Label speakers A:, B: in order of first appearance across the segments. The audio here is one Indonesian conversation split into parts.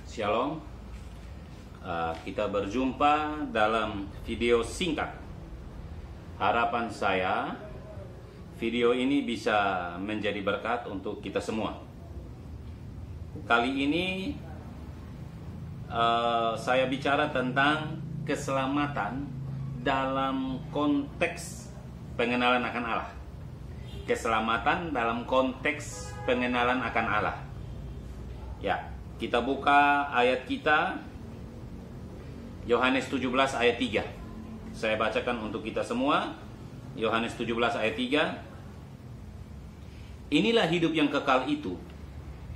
A: Shalom. Kita berjumpa dalam video singkat. Harapan saya video ini bisa menjadi berkat untuk kita semua. Kali ini saya bicara tentang keselamatan dalam konteks pengenalan akan Allah. Keselamatan dalam konteks pengenalan akan Allah. Ya, kita buka ayat kita, Yohanes 17 ayat 3. Saya bacakan untuk kita semua. Yohanes 17 ayat 3. Inilah hidup yang kekal itu,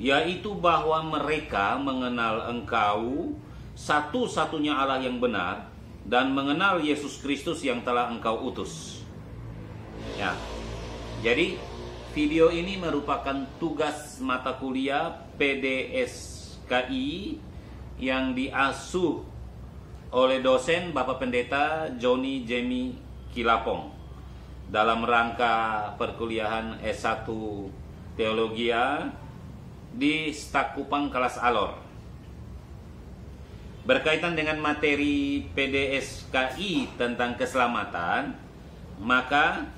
A: yaitu bahwa mereka mengenal Engkau, satu-satunya Allah yang benar, dan mengenal Yesus Kristus yang telah Engkau utus. Ya. Jadi video ini merupakan tugas mata kuliah PDSKI yang diasuh oleh dosen Bapak Pendeta Johnny Jemi Kilapong dalam rangka perkuliahan S1 Teologia di Stakupang kelas Alor. Berkaitan dengan materi PDSKI tentang keselamatan, maka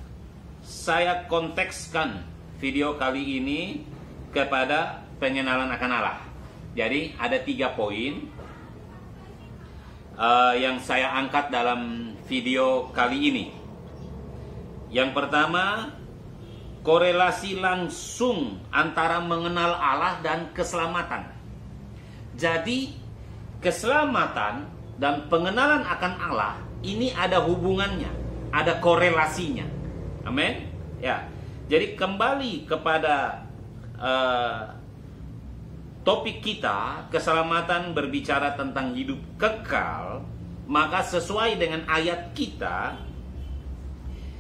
A: saya kontekskan video kali ini kepada pengenalan akan Allah. Jadi ada 3 poin yang saya angkat dalam video kali ini. Yang pertama, korelasi langsung antara mengenal Allah dan keselamatan. Jadi keselamatan dan pengenalan akan Allah ini ada hubungannya, ada korelasinya. Amin. Ya. Jadi kembali kepada topik kita, keselamatan berbicara tentang hidup kekal, maka sesuai dengan ayat kita,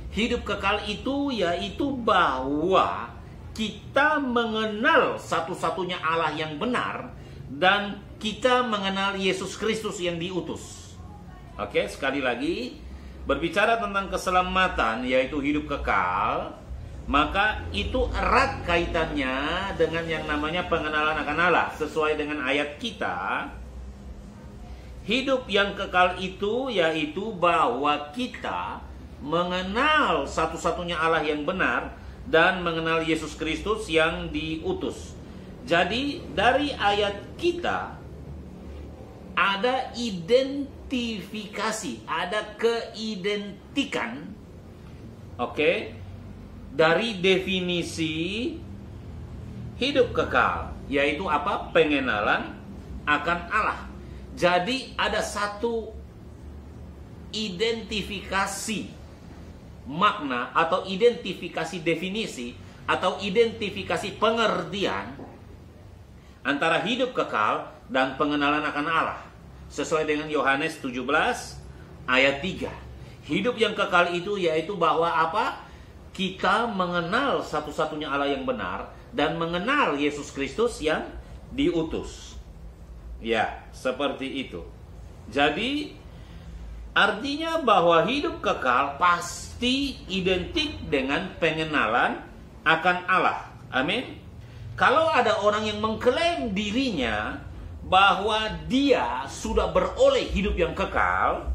A: hidup kekal itu yaitu bahwa kita mengenal satu-satunya Allah yang benar dan kita mengenal Yesus Kristus yang diutus. Oke, sekali lagi, berbicara tentang keselamatan yaitu hidup kekal, maka itu erat kaitannya dengan yang namanya pengenalan akan Allah. Sesuai dengan ayat kita, hidup yang kekal itu yaitu bahwa kita mengenal satu-satunya Allah yang benar dan mengenal Yesus Kristus yang diutus. Jadi dari ayat kita ada identifikasi, ada keidentikan, oke, dari definisi hidup kekal, yaitu apa? Pengenalan akan Allah. Jadi ada satu identifikasi makna atau identifikasi definisi atau identifikasi pengertian antara hidup kekal dan pengenalan akan Allah. Sesuai dengan Yohanes 17 ayat 3. Hidup yang kekal itu yaitu bahwa apa? Kita mengenal satu-satunya Allah yang benar dan mengenal Yesus Kristus yang diutus. Ya, seperti itu. Jadi artinya bahwa hidup kekal pasti identik dengan pengenalan akan Allah. Amin. Kalau ada orang yang mengklaim dirinya bahwa dia sudah beroleh hidup yang kekal,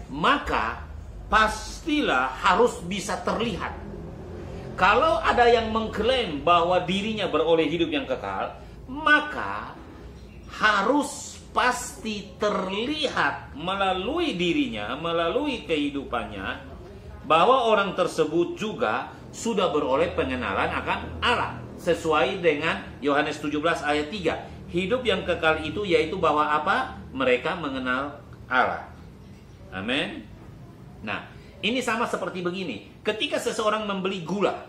A: maka pastilah harus bisa terlihat. Kalau ada yang mengklaim bahwa dirinya beroleh hidup yang kekal, maka harus pasti terlihat melalui dirinya, melalui kehidupannya, bahwa orang tersebut juga sudah beroleh pengenalan akan Allah. Sesuai dengan Yohanes 17 ayat 3. Hidup yang kekal itu yaitu bahwa apa? Mereka mengenal Allah. Amin. Nah, ini sama seperti begini. Ketika seseorang membeli gula,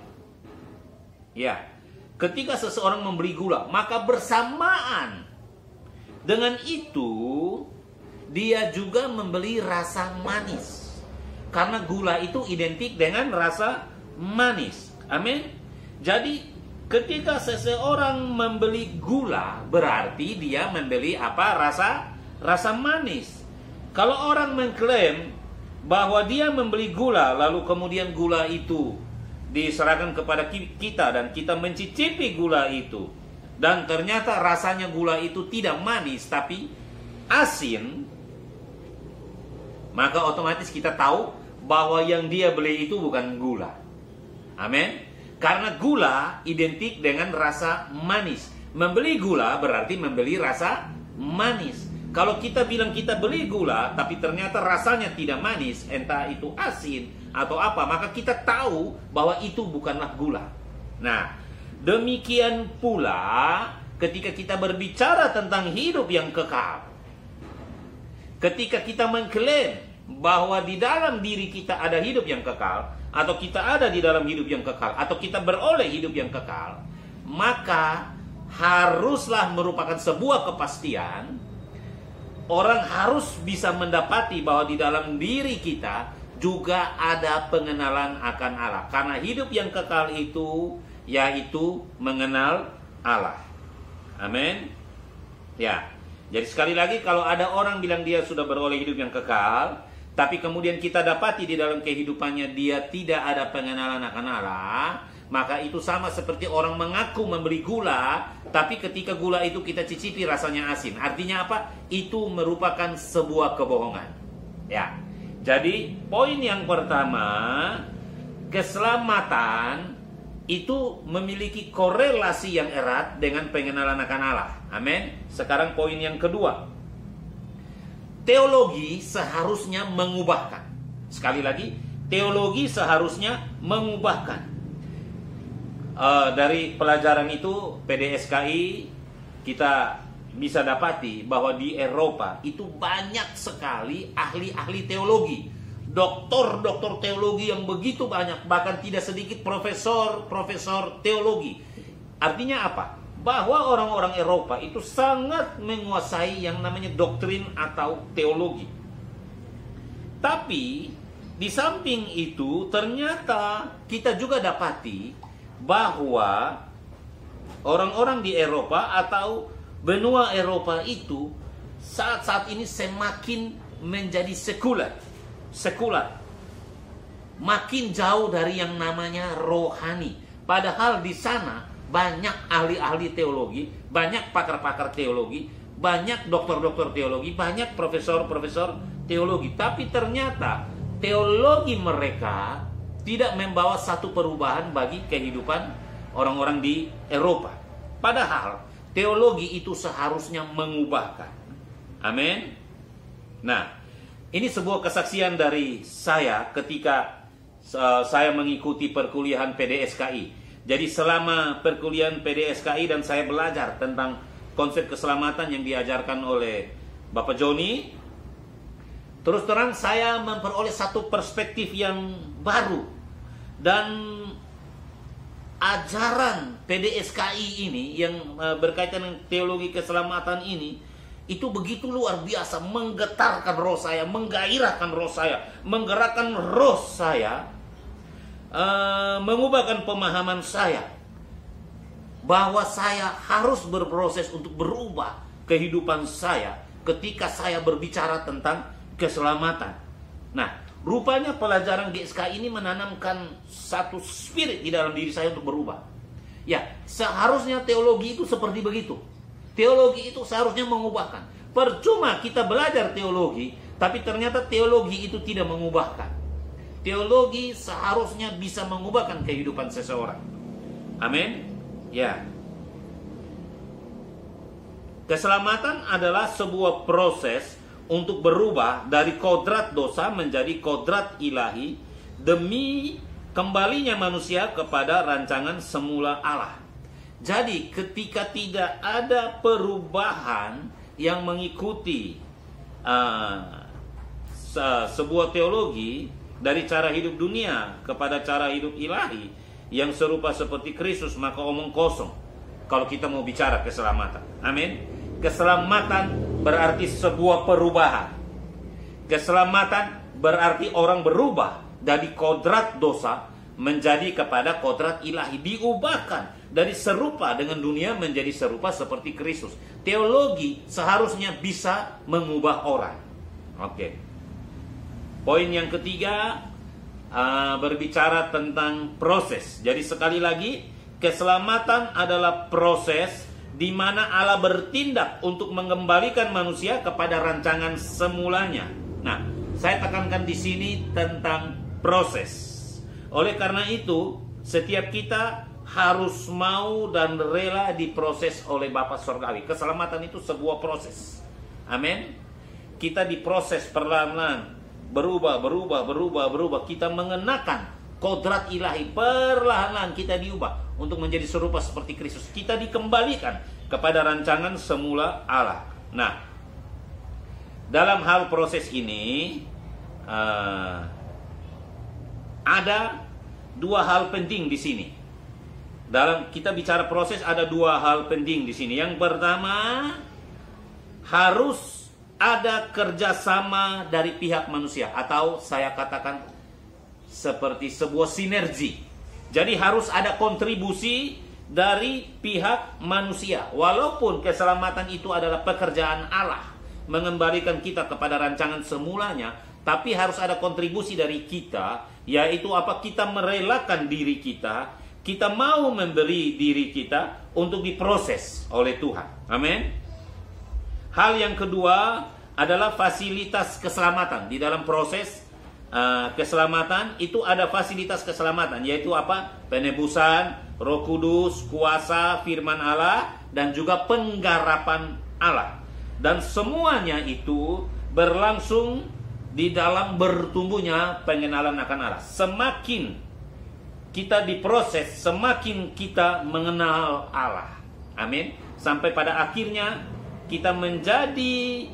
A: ya, ketika seseorang membeli gula, maka bersamaan dengan itu dia juga membeli rasa manis. Karena gula itu identik dengan rasa manis. Amin. Jadi ketika seseorang membeli gula, berarti dia membeli apa? Rasa manis. Kalau orang mengklaim bahwa dia membeli gula, lalu kemudian gula itu diserahkan kepada kita dan kita mencicipi gula itu, dan ternyata rasanya gula itu tidak manis tapi asin, maka otomatis kita tahu bahwa yang dia beli itu bukan gula. Amin. Karena gula identik dengan rasa manis. Membeli gula berarti membeli rasa manis. Kalau kita bilang kita beli gula tapi ternyata rasanya tidak manis, entah itu asin atau apa, maka kita tahu bahwa itu bukanlah gula. Nah, demikian pula ketika kita berbicara tentang hidup yang kekal. Ketika kita mengklaim bahwa di dalam diri kita ada hidup yang kekal, atau kita ada di dalam hidup yang kekal, atau kita beroleh hidup yang kekal, maka haruslah merupakan sebuah kepastian. Orang harus bisa mendapati bahwa di dalam diri kita juga ada pengenalan akan Allah. Karena hidup yang kekal itu yaitu mengenal Allah. Amin. Ya. Jadi sekali lagi, kalau ada orang bilang dia sudah beroleh hidup yang kekal, tapi kemudian kita dapati di dalam kehidupannya dia tidak ada pengenalan akan Allah, maka itu sama seperti orang mengaku membeli gula, tapi ketika gula itu kita cicipi rasanya asin. Artinya apa? Itu merupakan sebuah kebohongan. Ya. Jadi poin yang pertama, keselamatan itu memiliki korelasi yang erat dengan pengenalan akan Allah. Amin. Sekarang poin yang kedua. Teologi seharusnya mengubahkan. Sekali lagi, teologi seharusnya mengubahkan. Dari pelajaran itu PDSKI kita bisa dapati bahwa di Eropa itu banyak sekali ahli-ahli teologi, doktor teologi yang begitu banyak, bahkan tidak sedikit profesor teologi. Artinya apa? Bahwa orang-orang Eropa itu sangat menguasai yang namanya doktrin atau teologi. Tapi di samping itu ternyata kita juga dapati bahwa orang-orang di Eropa atau benua Eropa itu saat ini semakin menjadi sekular, makin jauh dari yang namanya rohani. Padahal di sana banyak ahli-ahli teologi, banyak pakar-pakar teologi, banyak dokter-dokter teologi, banyak profesor-profesor teologi. Tapi ternyata teologi mereka tidak membawa satu perubahan bagi kehidupan orang-orang di Eropa. Padahal teologi itu seharusnya mengubahkan. Amin. Nah, ini sebuah kesaksian dari saya ketika saya mengikuti perkuliahan PDSKI. Jadi selama perkuliahan PDSKI dan saya belajar tentang konsep keselamatan yang diajarkan oleh Bapak Joni, terus terang saya memperoleh satu perspektif yang baru. Dan ajaran PDSKI ini yang berkaitan dengan teologi keselamatan ini, itu begitu luar biasa, menggetarkan roh saya, menggairahkan roh saya, menggerakkan roh saya, mengubahkan pemahaman saya bahwa saya harus berproses untuk berubah kehidupan saya ketika saya berbicara tentang keselamatan. Nah, rupanya pelajaran GSK ini menanamkan satu spirit di dalam diri saya untuk berubah. Ya, seharusnya teologi itu seperti begitu. Teologi itu seharusnya mengubahkan. Percuma kita belajar teologi, tapi ternyata teologi itu tidak mengubahkan. Teologi seharusnya bisa mengubahkan kehidupan seseorang. Amin. Ya. Keselamatan adalah sebuah proses untuk berubah dari kodrat dosa menjadi kodrat ilahi demi kembalinya manusia kepada rancangan semula Allah. Jadi ketika tidak ada perubahan yang mengikuti sebuah teologi dari cara hidup dunia kepada cara hidup ilahi yang serupa seperti Kristus, maka omong kosong kalau kita mau bicara keselamatan. Amin. Keselamatan berarti sebuah perubahan. Keselamatan berarti orang berubah dari kodrat dosa menjadi kepada kodrat ilahi. Diubahkan dari serupa dengan dunia menjadi serupa seperti Kristus. Teologi seharusnya bisa mengubah orang. Oke. Poin yang ketiga berbicara tentang proses. Jadi sekali lagi, keselamatan adalah proses di mana Allah bertindak untuk mengembalikan manusia kepada rancangan semulanya. Nah, saya tekankan di sini tentang proses. Oleh karena itu, setiap kita harus mau dan rela diproses oleh Bapa Surgawi. Keselamatan itu sebuah proses. Amin. Kita diproses perlahan-lahan, berubah. Kita mengenakan kodrat ilahi, perlahan-lahan kita diubah untuk menjadi serupa seperti Kristus. Kita dikembalikan kepada rancangan semula Allah. Nah, dalam hal proses ini ada dua hal penting di sini. Dalam kita bicara proses ada dua hal penting di sini. Yang pertama, harus ada kerjasama dari pihak manusia, atau saya katakan seperti sebuah sinergi. Jadi harus ada kontribusi dari pihak manusia. Walaupun keselamatan itu adalah pekerjaan Allah, mengembalikan kita kepada rancangan semulanya, tapi harus ada kontribusi dari kita, yaitu apa? Kita merelakan diri kita, kita mau memberi diri kita untuk diproses oleh Tuhan. Amin. Hal yang kedua adalah fasilitas keselamatan. Di dalam proses keselamatan itu ada fasilitas keselamatan, yaitu apa? Penebusan, Roh Kudus, kuasa firman Allah, dan juga penggarapan Allah. Dan semuanya itu berlangsung di dalam bertumbuhnya pengenalan akan Allah. Semakin kita diproses, semakin kita mengenal Allah. Amin. Sampai pada akhirnya kita menjadi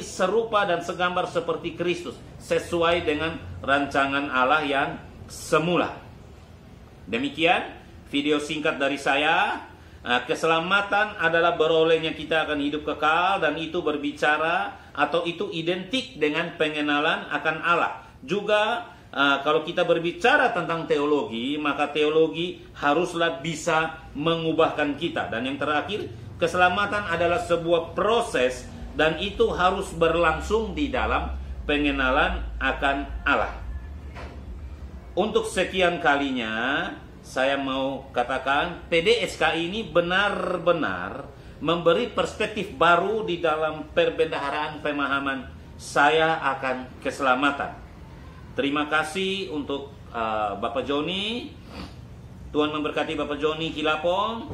A: serupa dan segambar seperti Kristus, sesuai dengan rancangan Allah yang semula. Demikian video singkat dari saya. Keselamatan adalah berolehnya kita akan hidup kekal, dan itu berbicara atau itu identik dengan pengenalan akan Allah. Juga kalau kita berbicara tentang teologi, maka teologi haruslah bisa mengubahkan kita. Dan yang terakhir, keselamatan adalah sebuah proses, dan itu harus berlangsung di dalam pengenalan akan Allah. Untuk sekian kalinya saya mau katakan, PDSK ini benar-benar memberi perspektif baru di dalam perbendaharaan pemahaman saya akan keselamatan. Terima kasih untuk Bapak Joni. Tuhan memberkati Bapak Joni Kilapong.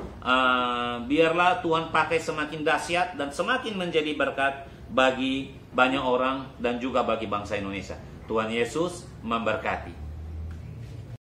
A: Biarlah Tuhan pakai semakin dahsyat dan semakin menjadi berkat bagi banyak orang dan juga bagi bangsa Indonesia. Tuhan Yesus memberkati.